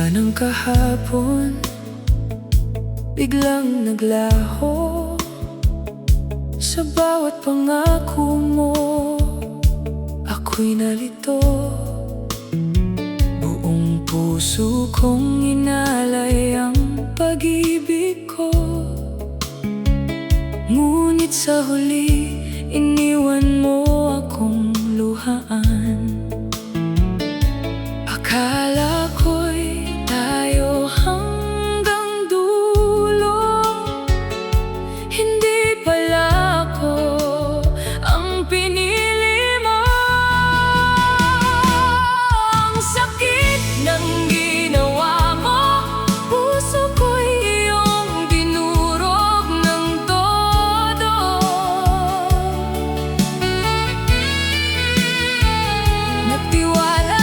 Sanang kahapon biglang naglaho sa bawat pangako mo. Ako'y nalito, buong puso kong inalay ang pag-ibig ko. Ngunit sa huli, iniwan mo akong luhaan. Akala ko'y tayo hanggang dulo, hindi pala ako ang pinili mo. Ang sakit ng ginawa mo, puso ko'y iyong dinurog ng todo. Nagtiwala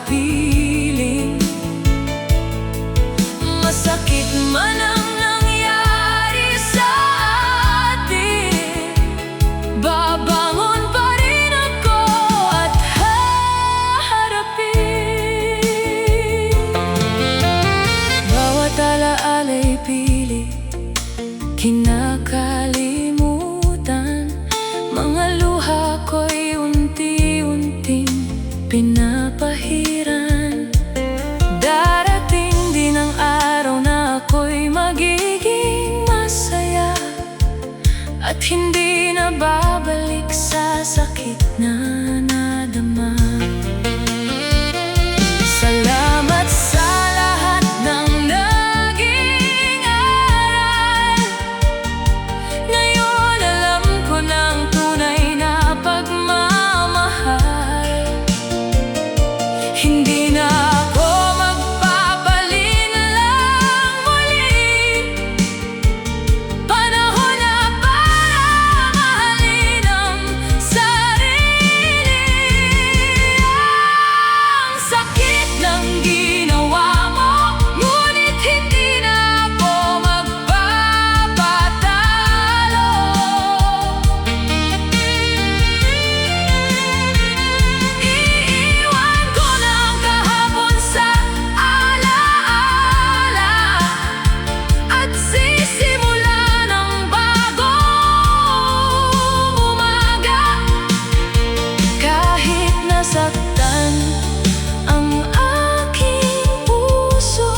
piling. Masakit man ang nangyari sa atin, babangon pa rin ako at haharapin. Bawat alaala'y pilit kinakalimutan, mga luha ko'y unti-unting pinapahiran. Darating din ang araw na ako'y magiging masaya at hindi na babalik sa sakit na nadama. Salamat sa lahat ng naging aral. Ngayon alam ko ng tunay na pagmamahal. Hindi na ako magpapalinlang muli. Panahon na para mahalin ang sarili. Ang sakit ng ginawa mo, ngunit hindi na ako magpapatalo. Iiwan ko ng kahapon sa alaala at sisimula ng bagong umaga. Kahit nasaktan ang aking puso,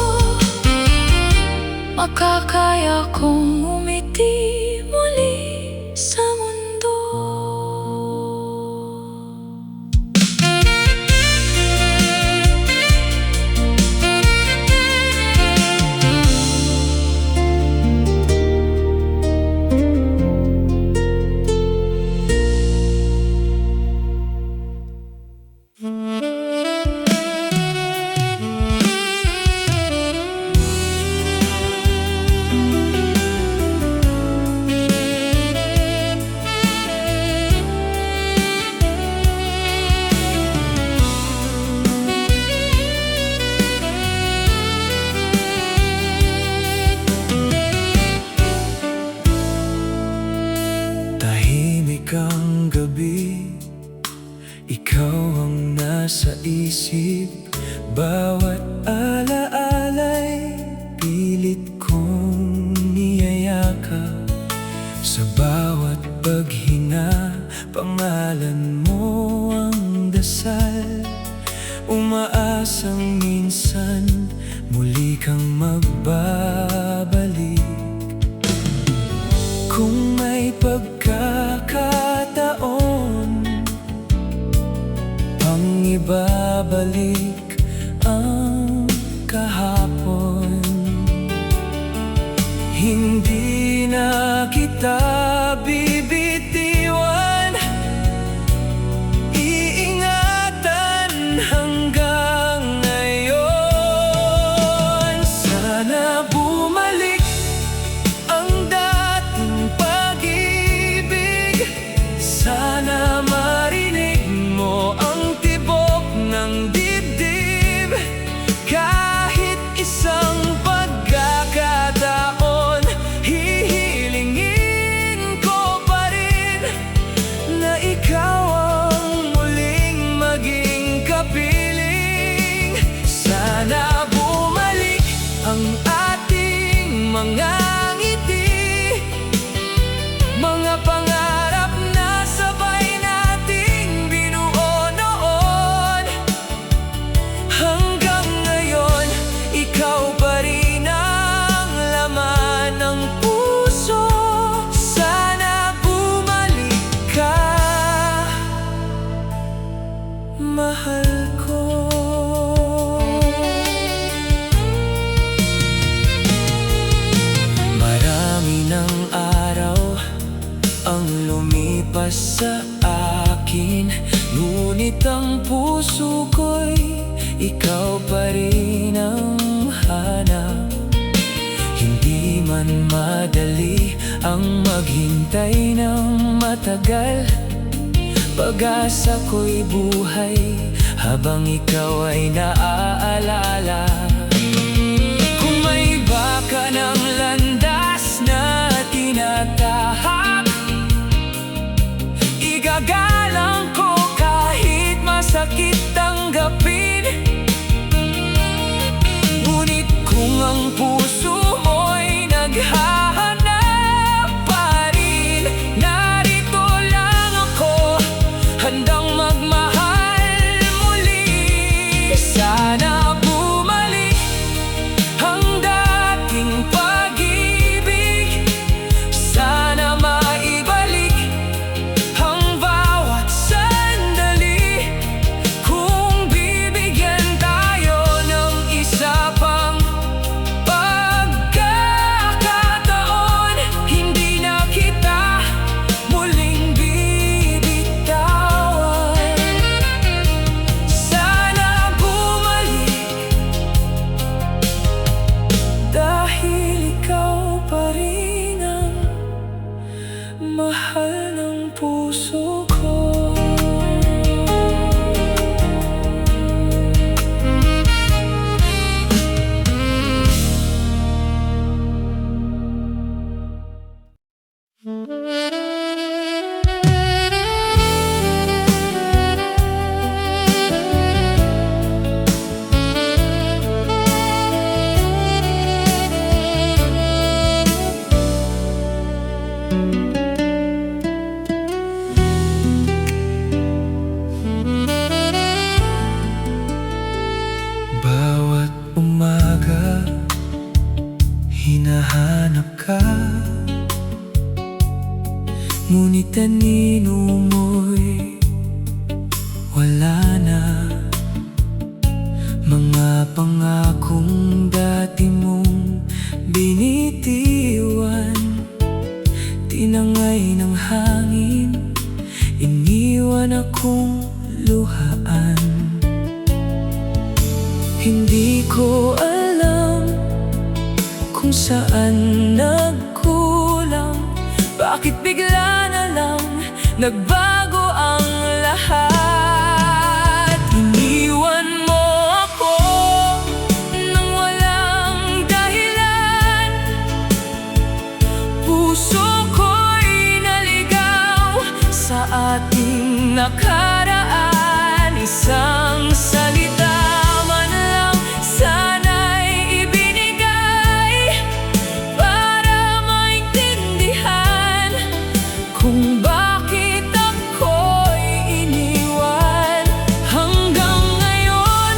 makakaya kong umiti muli sa mundo. Tahimik ang gabi, ikaw ang nasa isip. Bawat alaala'y pilit kong niyayakap. Sa bawat paghinga, pangalan mo ang dasal. Umaasang minsan muli kang magbabalik. Kung may pagkakataon pang ibabalik ang kahapon, hindi na kita bibitiwan. Iingatan hanggang ngayon. Sana bumalik ang dating pag-ibig. sa akin, ngunit ang puso ko'y ikaw pa rin ang hanap. Hindi man madali ang maghintay ng matagal, pag-asa ko'y buhay habang ikaw ay naaalala. Kung may iba ka ng landas na tinatahak, igagalang ko kahit masakit tanggapin. Ngunit kung ang puso mo'y naghahanap pa rin, narito lang ako, handang magmahal muli. Sana bumalik ang dating pag-ibig, sana maibalik ang bawat sandali. Kung bibigyan tayo ng isa pang pagkakataon, hindi na kita muling bibitawan. Sana bumalik, dahil ikaw pa rin ang mahal ng puso ko. Bawat umaga, hinahanap ka, ngunit anino mo'y wala na. Mga pangakong dati mong binitiwan, tinangay ng hangin, iniwan akong luhaan. Hindi ko alam kung saan nagkulang, bakit bigla na lang nagbago ang lahat. Iniwan mo ako nang walang dahilan, puso ko'y naligaw sa ating nakaraan. Isang salita man lang sana'y ibinigay para maintindihan kung bakit ako'y iniwan. Hanggang ngayon,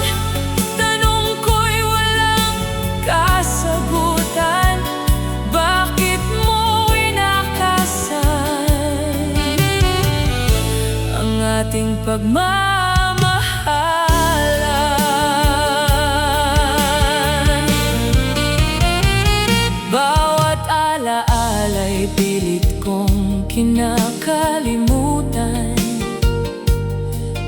tanong ko'y walang kasagutan, bakit mo inakasan ang ating pagmamahalan? Bawat alaala'y pilit kong kinakalimutan,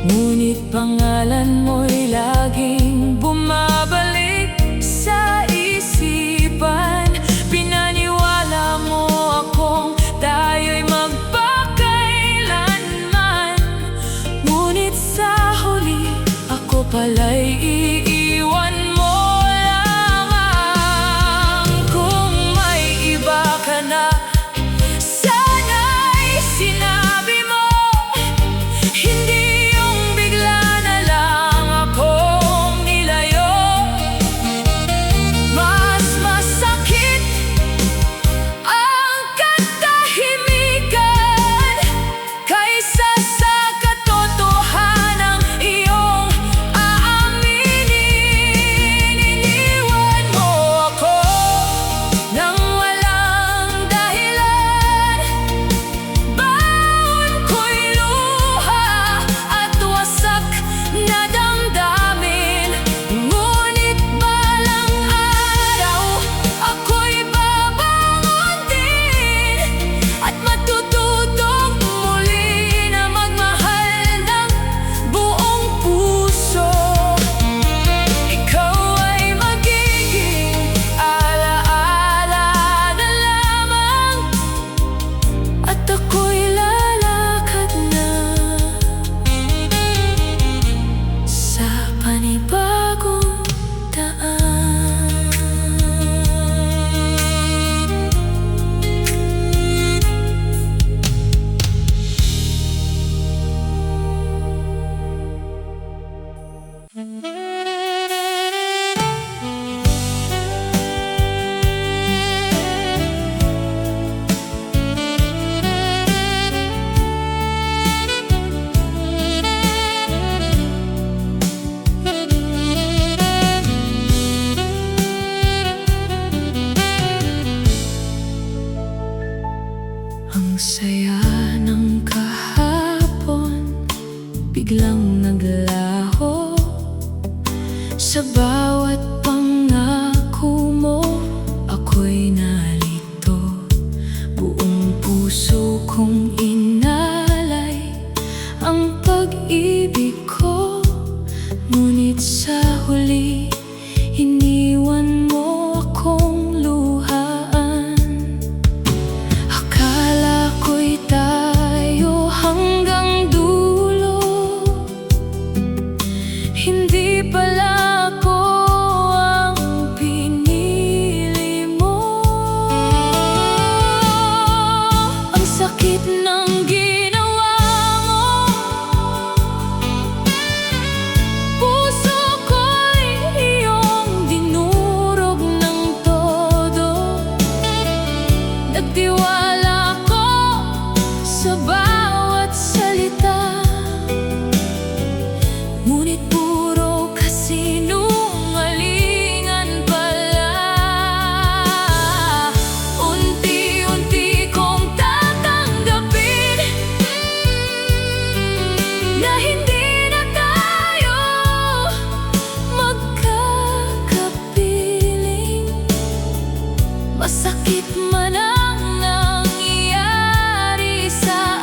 ngunit pangalan mo'y laging bumabalik sa isipan. Pinaniwala mo akong tayo'y magpakailanman, ngunit sa huli ako pala'y iiwan mo lamang. Kung may iba ka na, sana'y sinabi mo, hindi yung bigla na lang akong nilayo. Ang saya ng kahapon biglang naglaho sa bawat pangako mo. Ako'y nalito, buong puso kong inalay ang pag-ibig ko. Ngunit sa huli, iniwan mo akong luhaan. Akala ko'y tayo hanggang dulo, hindi pala ako ang pinili mo. Ang sakit ng ginawa mo, puso ko'y iyong dinurog ng todo. Nagtiwala ko sa bawat salita, ngunit puro kasinungalingan pala. Unti-unti kong tatanggapin na hindi na tayo magkakapiling. Masakit man ang nangyari sa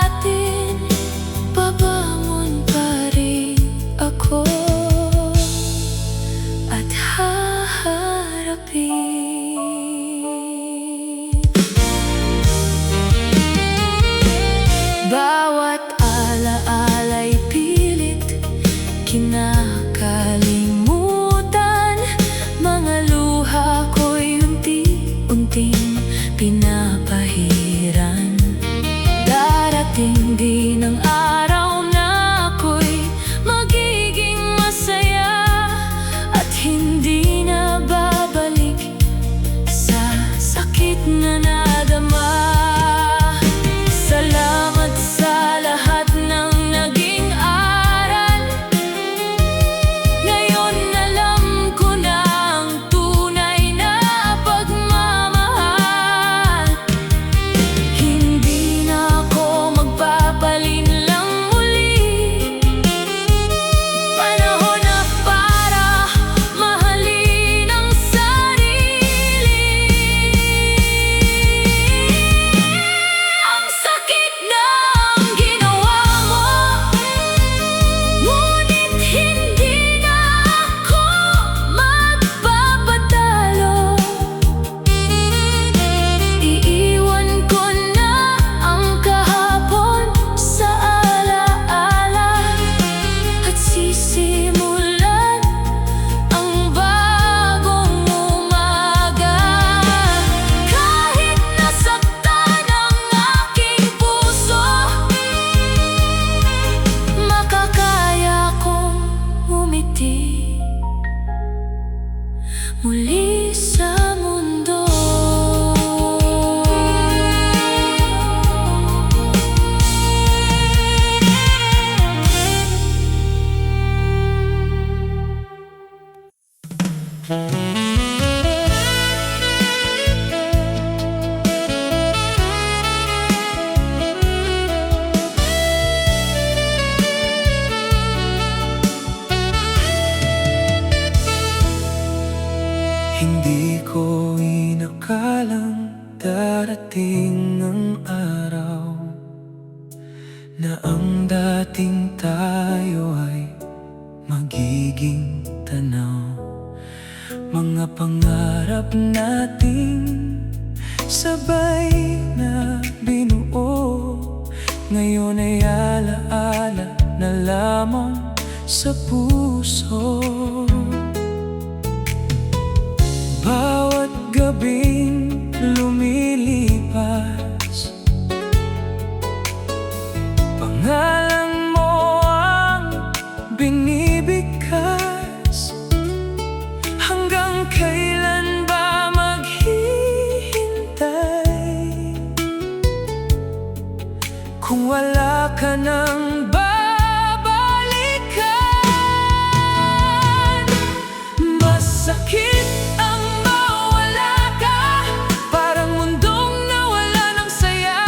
atin, babangon pa rin ako at haharapin. Bawat alaala'y pilit kinakalimutan. Mga luha ko'y unti-unting pinapahiran. Darating din ang araw na ako'y magiging masaya at hindi na babalik sa sakit na nadama. Salamat sa lahat ng naging aral. Ngayon alam ko na ang tunay na pagmamahal. Hindi na ako magpapalinlang muli. Panahon na para mahalin ang sarili. Ang sakit ng ginawa mo, ngunit hindi na ako magpapatalo. Iiwan ko na ang kahapon sa alaala at sisimulan ang bagong umaga. Kahit nasaktan ang aking puso, makakaya kong umiti muli sa mundo. Hindi ko inakalang darating ang araw na ang dating tayo ay magiging tanaw. Mga pangarap nating sabay na binuo, ngayon ay alaala na lamang sa puso. Bawat gabing lumilipas, pangalan mo ang binibigkas. Hanggang kailan ba maghihintay kung wala ka nang babalikan? Masakit ang mawala ka, parang mundong nawala ng saya.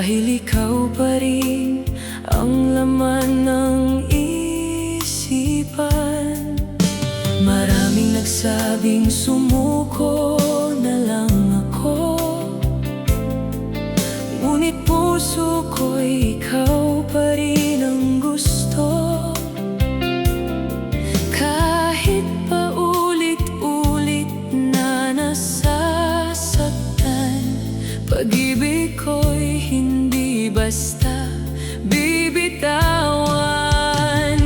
Dahil ikaw pa rin ang laman ng isipan. Maraming nagsabing sumuko na lang ako, ngunit puso ko'y ikaw pa rin ang gusto. Kahit paulit-ulit na nasasaktan, pag-ibig ko'y hindi basta bibitawan.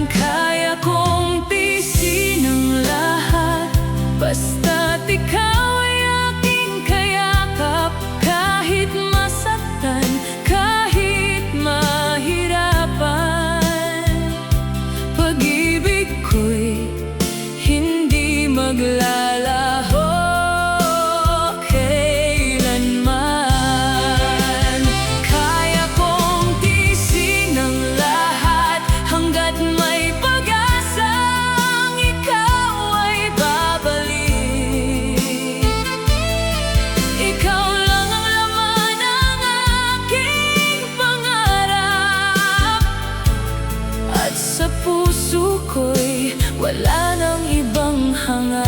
Kaya kong tiisin ang lahat, basta't ikaw ay aking kayakap. Kahit masaktan, kahit mahirapan, pag-ibig ko'y hindi maglalaho kailanman. Kaya kong tiisin ang lahat hanggat may pag-asang ikaw ay babalik. Ikaw lang ang laman ng aking pangarap, at sa puso ko'y wala nang ibang hangad.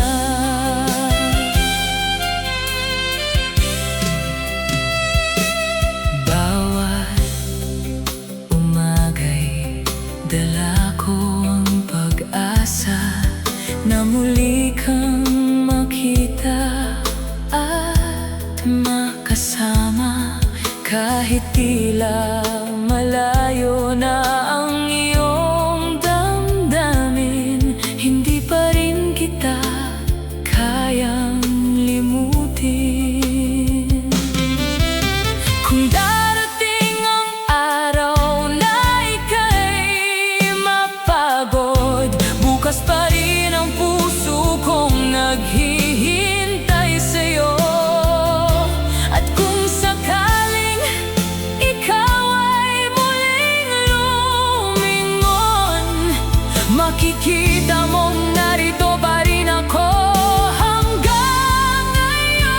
Bawat umaga'y dala ko ang pag-asa na muli kang makita at makasama. Kahit tila malayo na ang iyong damdamin, hindi pa rin kita kayang limutin. Kung darating ang araw na ika'y mapagod, bukas pa rin ang puso kong naghihintay sa'yo. At kung sakaling ikaw ay muling lumingon, makikita mong narito pa rin ako hanggang ngayon.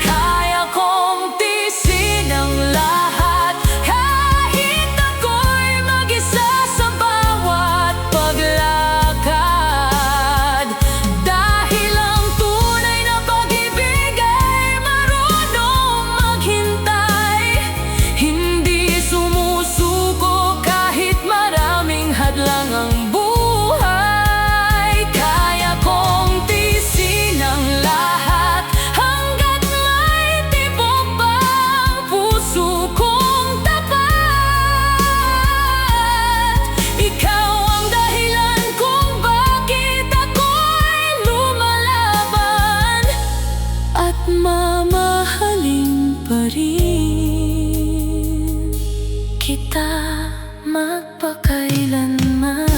Kaya kong tiisin ang lahat kahit ako'y mag-isa sa bawat paglakad. Dahil ang tunay na pag-ibig ay marunong maghintay, hindi sumusuko kahit maraming hadlang ang buhay. Kaya kong tiisin ang lahat hanggat may tibok pa ang puso kong tapat. Ikaw ang dahilan kung bakit ako'y lumalaban, at mamahalin pa rin kita magpakailanman.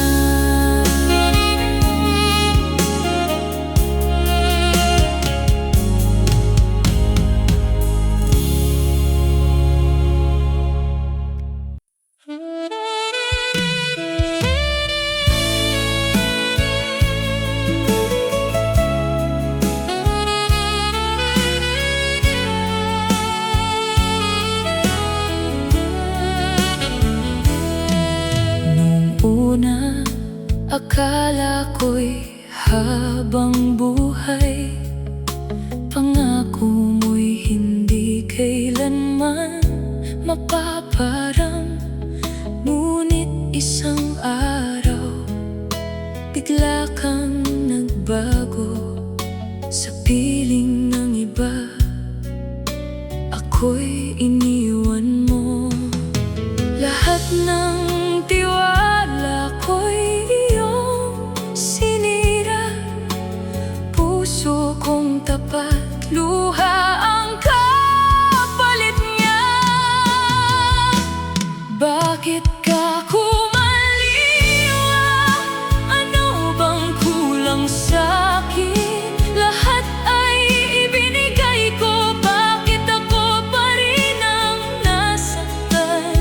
Una, akala ko'y habang buhay, pangako mo'y hindi kailanman mapaparang. Ngunit isang araw, bigla kang nagbago sa piling ng iba. Ako'y iniwan mo, lahat ng tiwala ko'y iyong sinira. Puso kong tapat, luha ang kapalit niya. Bakit ka kumaliwa? Ano bang kulang sa'kin? Lahat ay ibinigay ko, bakit ako pa rin ang nasaktan?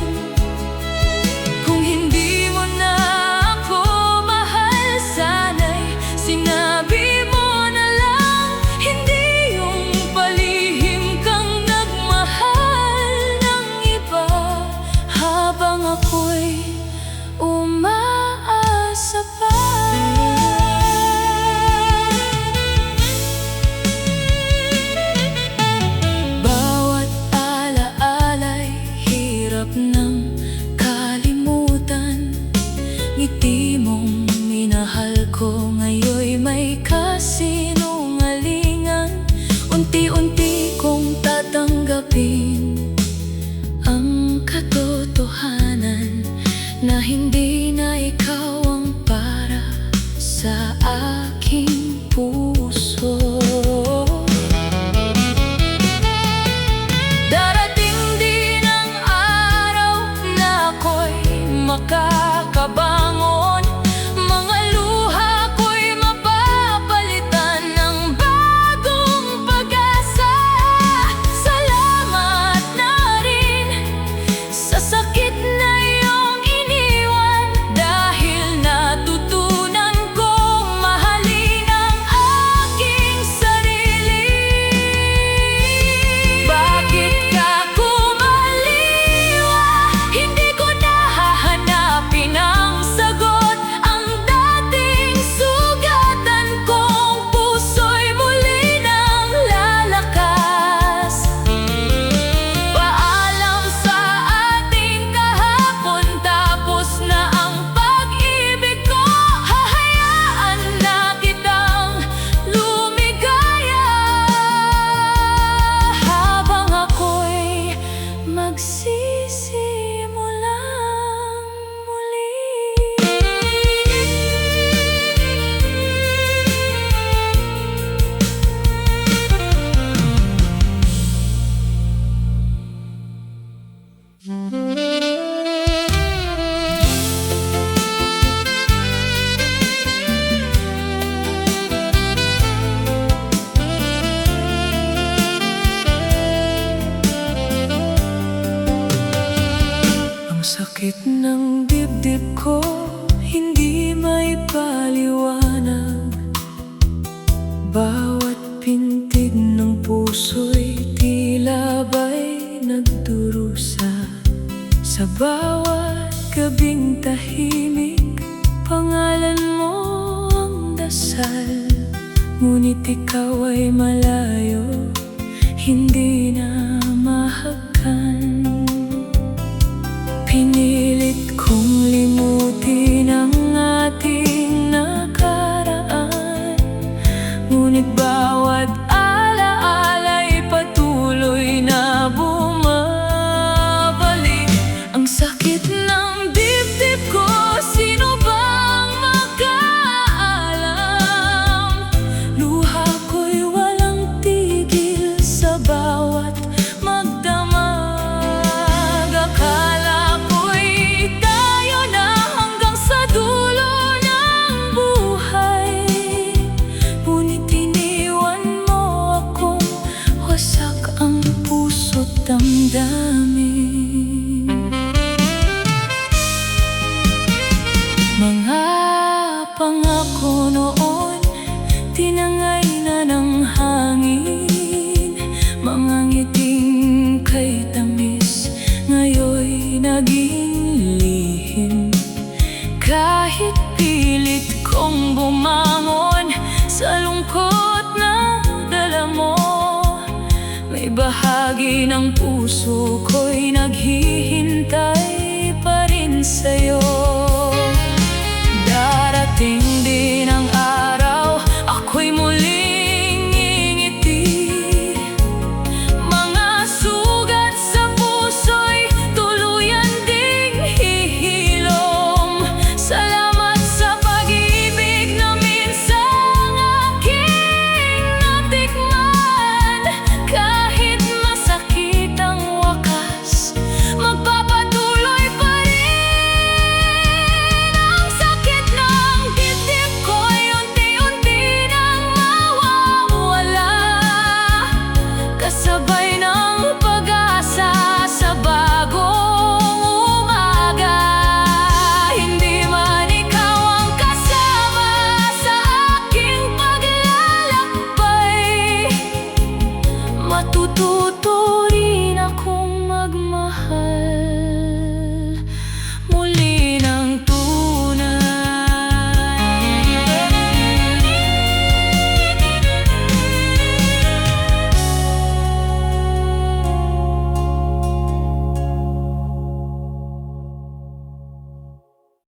Kung hindi mo na ako mahal, sana'y sinabi mo na lang. Hindi yung palihim kang ako'y umaasa pa. Bawat alaala'y hirap ng kalimutan. Ngiti mong minahal ko ngayon'y may kasinungalingan. Unti-unti kong tatanggapin ang katotohanan na hindi na ikaw ang para sa aking puso. Darating din ang araw na ako'y makakabangon. Mga luha ko'y mapapalitan ng bagong pag-asa. Salamat na rin sa sakit na iyong iniwan, dahil natutunan kong mahalin ang aking sarili. Bakit ka kumaliwa? Hindi ko nahahanapin ang sagot. Ang dating sugatan kong puso'y muli nang lalakas. Paalam sa ating kahapon, tapos na ang pag-ibig ko. Hahayaan na kitang lumigaya habang ako'y magsisimulang muli. Ang sakit ng dibdib ko, hindi may paliwanag. Bawat pintig ng puso'y tila ba'y nagdurusa. Sa bawat gabing tahimik, pangalan mo ang dasal. Ngunit ikaw ay malayo, hindi na mahakan. Pinilit kong limutin ang ating nakaraan, ngunit bawat alaala'y patuloy na bumabalik. Ang sakit ng dibdib ko, sino bang makaalam? Luha ko'y walang tigil sa bawat magdamag. Akala ko'y tayo na hanggang sa dulo ng buhay, ngunit iniwan mo akong wasak ang puso't damdamin. Mga pangako noon, tinangay na ng hangin. Mga ngiting kay tamis, ngayon'y naging lihim. Kahit pilit kong bumangon sa lungkot na dala mo, may bahagi ng puso ko'y naghihintay pa rin sa'yo.